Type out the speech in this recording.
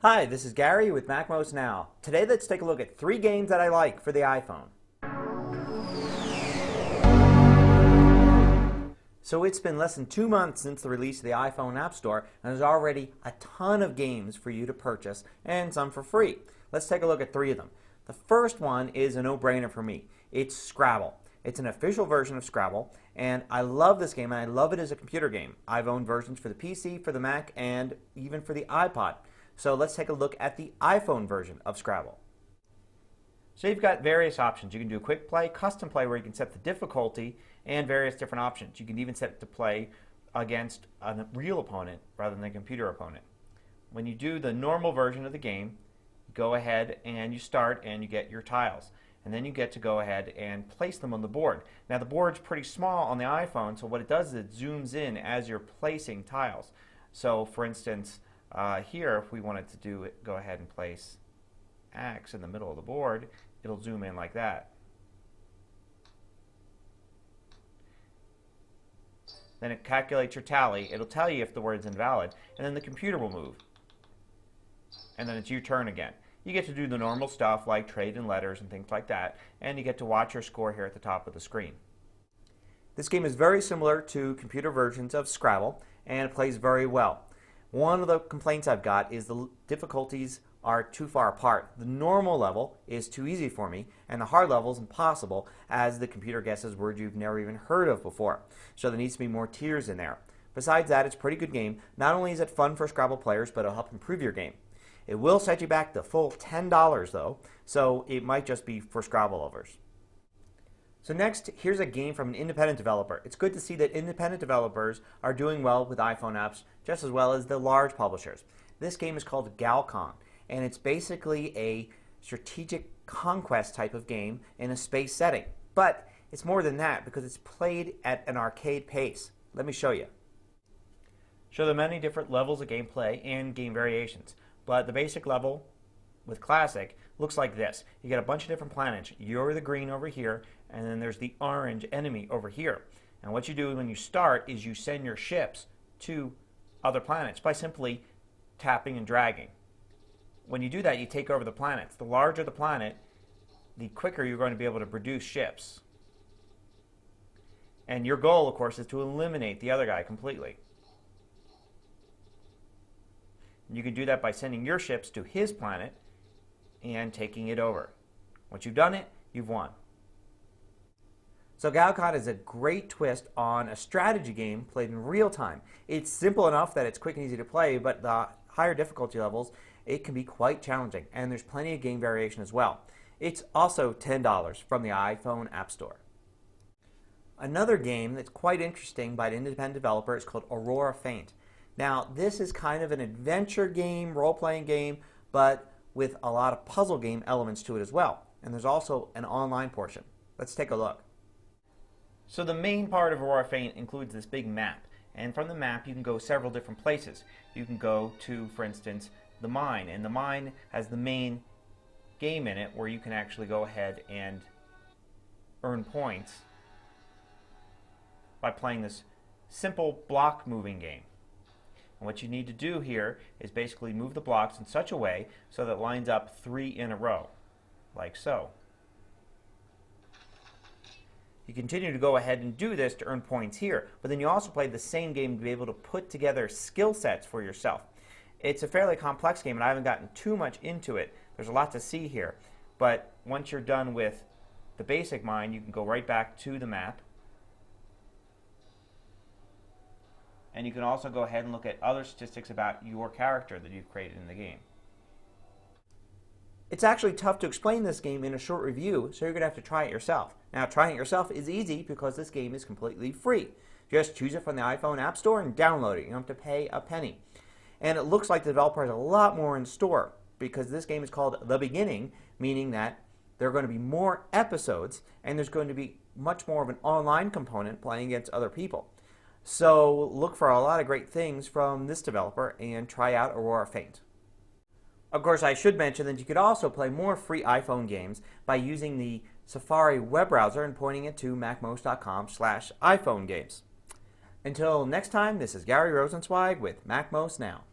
Hi, this is Gary with MacMost Now. Today let's take a look at 3 games that I like for the iPhone. So it's been less than 2 months since the release of the iPhone App Store, and there's already a ton of games for you to purchase, and some for free. Let's take a look at 3 of them. The first one is a no-brainer for me. It's Scrabble. It's an official version of Scrabble, and I love this game, and I love it as a computer game. I've owned versions for the PC, for the Mac, and even for the iPod. So let's take a look at the iPhone version of Scrabble. So you've got various options. You can do quick play, custom play, where you can set the difficulty and various different options. You can even set it to play against a real opponent rather than a computer opponent. When you do the normal version of the game, you go ahead and you start and you get your tiles. And then you get to go ahead and place them on the board. Now the board's pretty small on the iPhone, so what it does is it zooms in as you're placing tiles. So for instance, here if we wanted to do it, go ahead and place X in the middle of the board, it'll zoom in like that. Then it calculates your tally. It'll tell you if the word's invalid, and then the computer will move. And then it's your turn again. You get to do the normal stuff like trade in letters and things like that, and you get to watch your score here at the top of the screen. This game is very similar to computer versions of Scrabble, and it plays very well. One of the complaints I've got is the difficulties are too far apart. The normal level is too easy for me, and the hard level is impossible as the computer guesses words you've never even heard of before. So there needs to be more tiers in there. Besides that, it's a pretty good game. Not only is it fun for Scrabble players, but it'll help improve your game. It will set you back the full $10 though, so it might just be for Scrabble lovers. So next, here's a game from an independent developer. It's good to see that independent developers are doing well with iPhone apps just as well as the large publishers. This game is called Galcon, and it's basically a strategic conquest type of game in a space setting. But it's more than that because it's played at an arcade pace. Let me show you. Show the many different levels of gameplay and game variations. But the basic level with Classic looks like this. You get a bunch of different planets. You're the green over here, and then there's the orange enemy over here. And what you do when you start is you send your ships to other planets by simply tapping and dragging. When you do that, you take over the planets. The larger the planet, the quicker you're going to be able to produce ships. And your goal, of course, is to eliminate the other guy completely. You can do that by sending your ships to his planet and taking it over. Once you've done it, you've won. So Galcon is a great twist on a strategy game played in real time. It's simple enough that it's quick and easy to play, but the higher difficulty levels, it can be quite challenging, and there's plenty of game variation as well. It's also $10 from the iPhone App Store. Another game that's quite interesting by an independent developer is called Aurora Feint. Now, this is kind of an adventure game, role-playing game, but with a lot of puzzle game elements to it as well. And there's also an online portion. Let's take a look. So the main part of Aurora Feint includes this big map. And from the map, you can go several different places. You can go to, for instance, the mine. And the mine has the main game in it where you can actually go ahead and earn points by playing this simple block moving game. And what you need to do here is basically move the blocks in such a way so that it lines up 3 in a row, like so. You continue to go ahead and do this to earn points here, but then you also play the same game to be able to put together skill sets for yourself. It's a fairly complex game, and I haven't gotten too much into it. There's a lot to see here, but once you're done with the basic mine, you can go right back to the map. And you can also go ahead and look at other statistics about your character that you've created in the game. It's actually tough to explain this game in a short review, so you're going to have to try it yourself. Now, trying it yourself is easy because this game is completely free. Just choose it from the iPhone App Store and download it. You don't have to pay a penny. And it looks like the developer has a lot more in store because this game is called The Beginning, meaning that there are going to be more episodes and there's going to be much more of an online component playing against other people. So look for a lot of great things from this developer and try out Aurora Feint. Of course, I should mention that you could also play more free iPhone games by using the Safari web browser and pointing it to macmost.com/iPhone games. Until next time, this is Gary Rosenzweig with MacMost Now.